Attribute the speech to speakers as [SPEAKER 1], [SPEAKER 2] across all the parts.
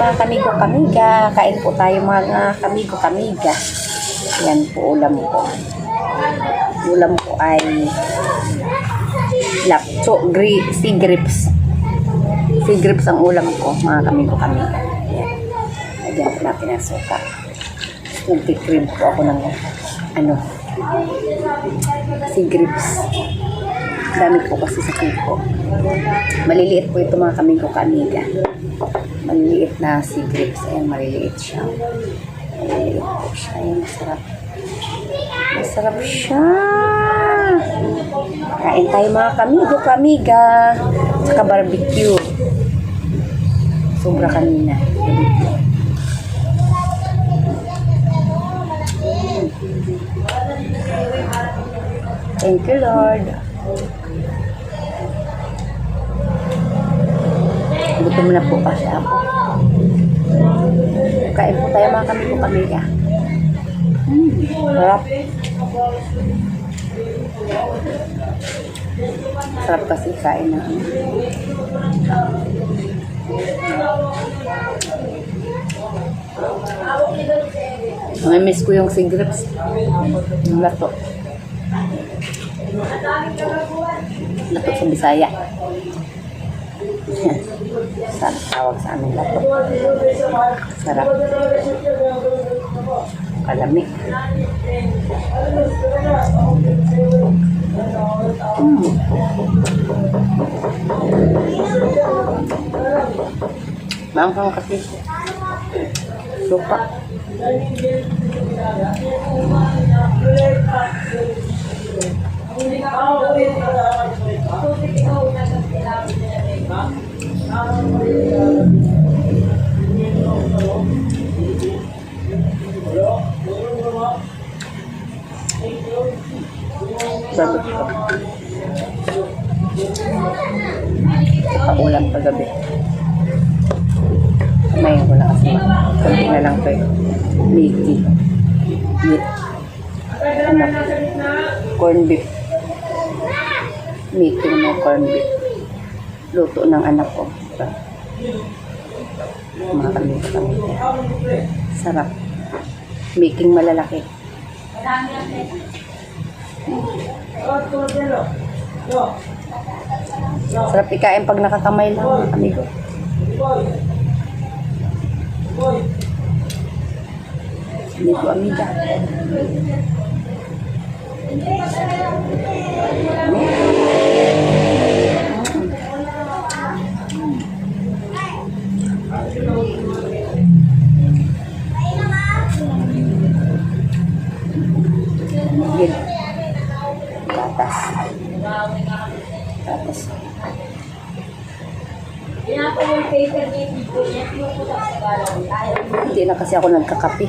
[SPEAKER 1] mga kamigo-kamiga. Kain po tayo mga kamigo-kamiga. Yan po ulam ko. Ulam ko ay sea grapes. Sea grapes ang ulam ko, mga kamigo-kamiga. Yan. Lagyan po natin ang suka. Nagtikrib po ako ng sea grapes. Dami po kasi sa ko. Maliliit po ito mga kamigo-kamiga. Maliliit na sea grapes. Ayan, maliliit siya. Maliliit po siya. Ayan, masarap. Masarap siya. Kain tayo mga kamigo-kamiga. Saka barbecue. Sobra kanina. Thank you, Lord. Gutom na po kasi ako. Kain po tayo mga kamigo-kamiga. Sarap. Sarap kasi kain na. Miss ko yung sea grapes. Yung lato. Lato sa Bisaya. Sarap tawag sa amin lato. Sarap. Kalamig. Maanghang kasi. Suka. Sabi ko. Paulam paggabi. Ngayon ko na kasi konti na lang ito Mickey with corn beef. Mickey na corn beef. Luto ng anak ko. Mga kami. Sarap. Making malalaki. Sarap ikain pag nakakamay lang, amigo. Amigo, amiga. Gil. Gatas. Gatas. Hindi na kasi ako nagkakape.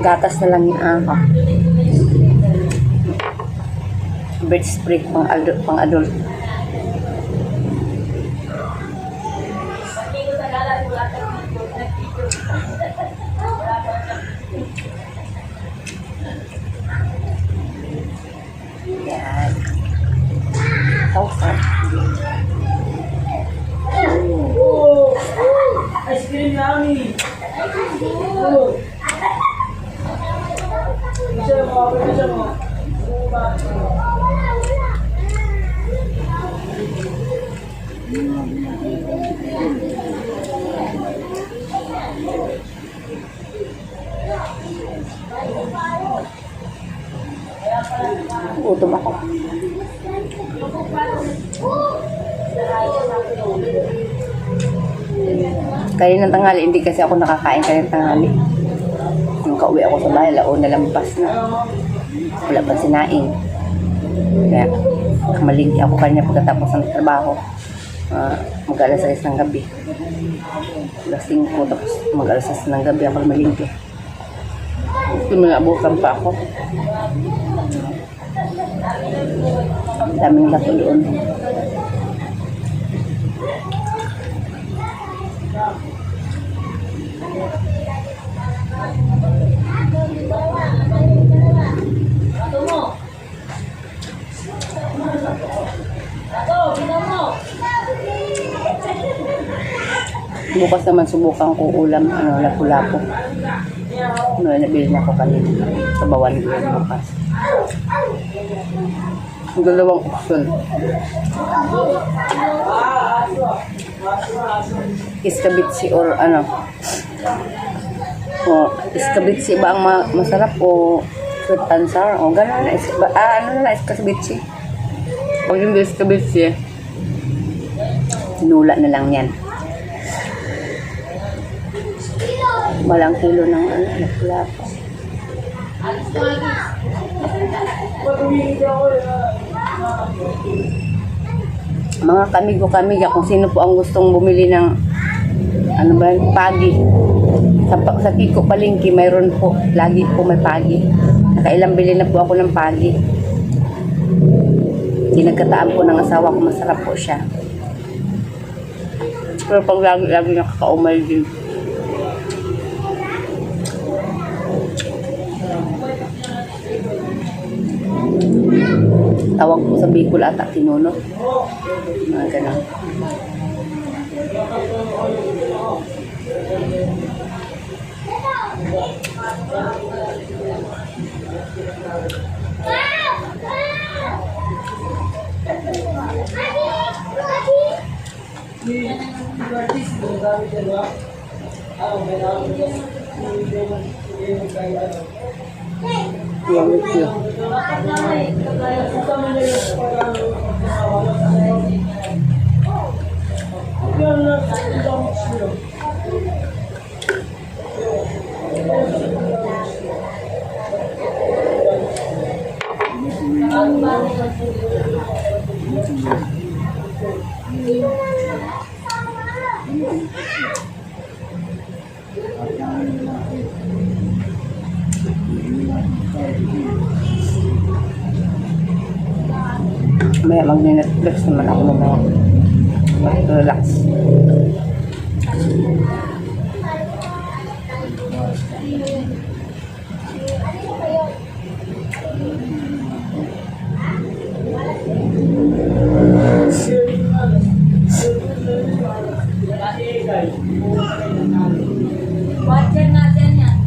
[SPEAKER 1] Gatas na lang yung ako. Bird spray pang adult. Yan. Sausa.
[SPEAKER 2] Ice cream yummy.
[SPEAKER 1] Gutom ako. Kanina tanghali, hindi kasi ako nakakain kanina tanghali. Nung kauwi ako sa bahay, laon na lampas na. Wala pa sinaing. Kaya, malingki ako kanina pagkatapos ng trabaho. Mag-alas 6 ng gabi. Alas 5, tapos mag-alas 6 ng gabi ako malingki. Tumulabukan pa ako. Daming lato doon. Bukas naman subukan ko ulam, lapu-lapu. Nabili na ko kanina. Sabawan ko bukas. Dalawang option. Iskabitsi or iskabitsi ba ang masarap o sweet and sour? O gano'n na. Iskabitsi. Pag hindi iskabitsi, nula na lang yan. Walang kilo ng lapu-lapu. Mga kamigo-kamiga, kung sino po ang gustong bumili ng pagi. Sa Kiko Palengke, mayroon po. Lagi po may pagi. Nakailang bili na po ako ng pagi. Pinagkataan po ng asawa ko, masarap po siya. Pero pag lagi nakakaumay din. Tawag po sa Bicol ata, tinuno. Mga ganun. Yan ito. May mag-Netflix naman ako naman. Relax.
[SPEAKER 3] Watcher natin yan.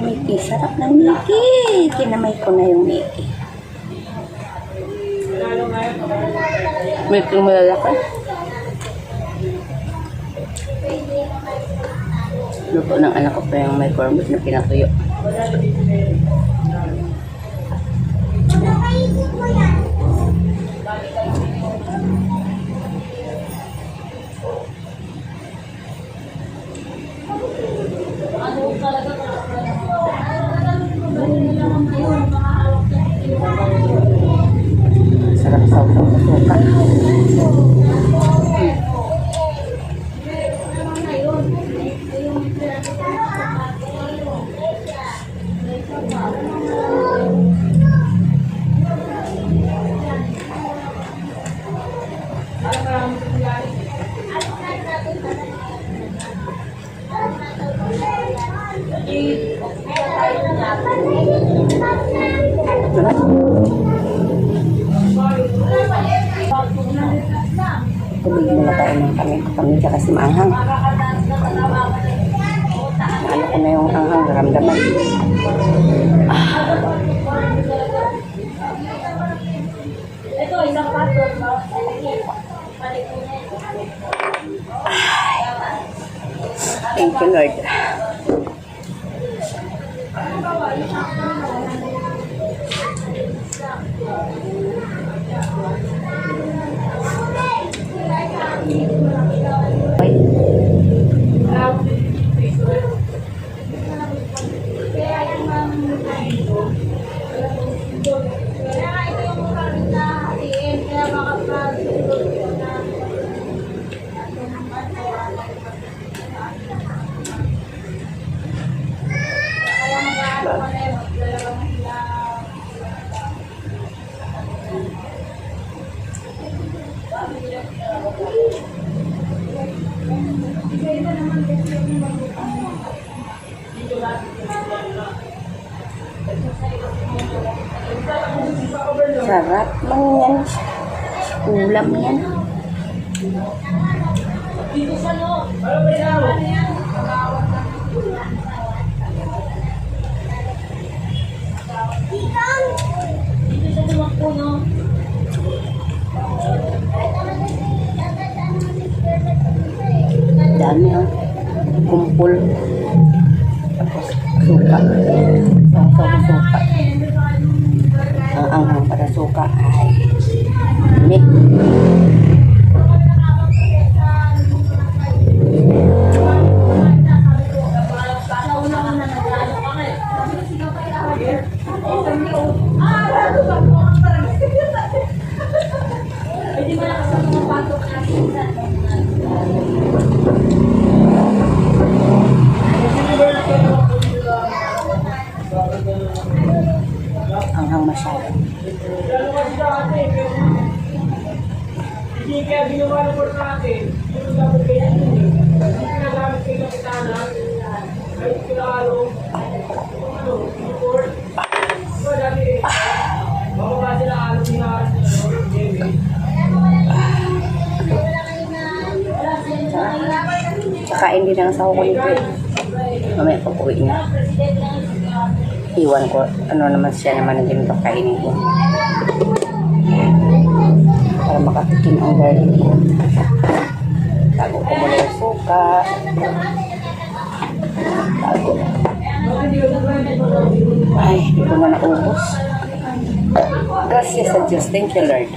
[SPEAKER 1] Mickey, sarap ng Mickey. Kinamay ko na yung Mickey. Mickey malalaki. Luto ng anak ko pa yung may cornbread na pinatuyo. Sarap sa suka. Tubig muna tayo ng kami kasi maanghang. Ano ko na yung anghang, naramdaman.
[SPEAKER 3] Ito, isang pato.
[SPEAKER 1] Thank you, Lord. Sarap man yan. Ulam yan.
[SPEAKER 3] Dito sa no. Dito sa tumakbo, no?
[SPEAKER 1] Dami oh. Kumpul. Tapos suka. Sasaw suka. Ang anghang para suka ay mik.
[SPEAKER 3] Hindi mo nakasama ng patok natin.
[SPEAKER 1] Anghang masyado.
[SPEAKER 2] Hindi kaya ginawa ng court natin. Yung dapat kaya hindi ginagamit kayo ng kitana. Kahit kinalo. Yung court. So, dati, bababa sila alam niya.
[SPEAKER 1] Kakain din ang asawa ko nito eh. Mamaya pag-uwi na. Iwan ko, ano naman siya naman ang ganito kainin ko. Para makatikim ang garlic. Tago ko muna yung suka. Tago. Ay, hindi ko na naubos. Gracias sa Diyos. Thank you, Lord.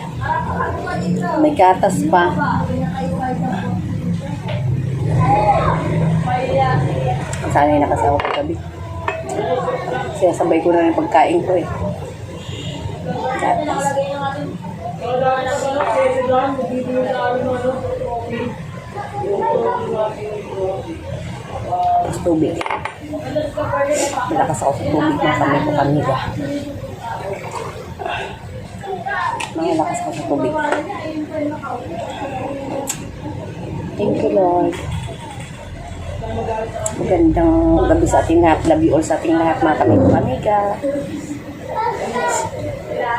[SPEAKER 1] May gatas pa. Sana'y nakasawa ko gabi. Kaya sabay ko na yung pagkain ko eh. Gatas.
[SPEAKER 2] So, dahil sa ano, kasi dyan, bibili na alam mo, ano, coffee.
[SPEAKER 1] Tapos tubig. Malakas ako sa tubig na kami ko kamiga. Malakas ako sa tubig. Thank you, Lord. Magandang gabi sa ating lahat. Love you all sa ating lahat, mga kami ko kamiga.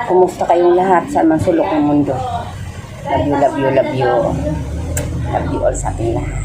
[SPEAKER 1] Kumusta kayong lahat sa man sulok ng mundo? Love you, love you, love you. Love you all sa ating lahat.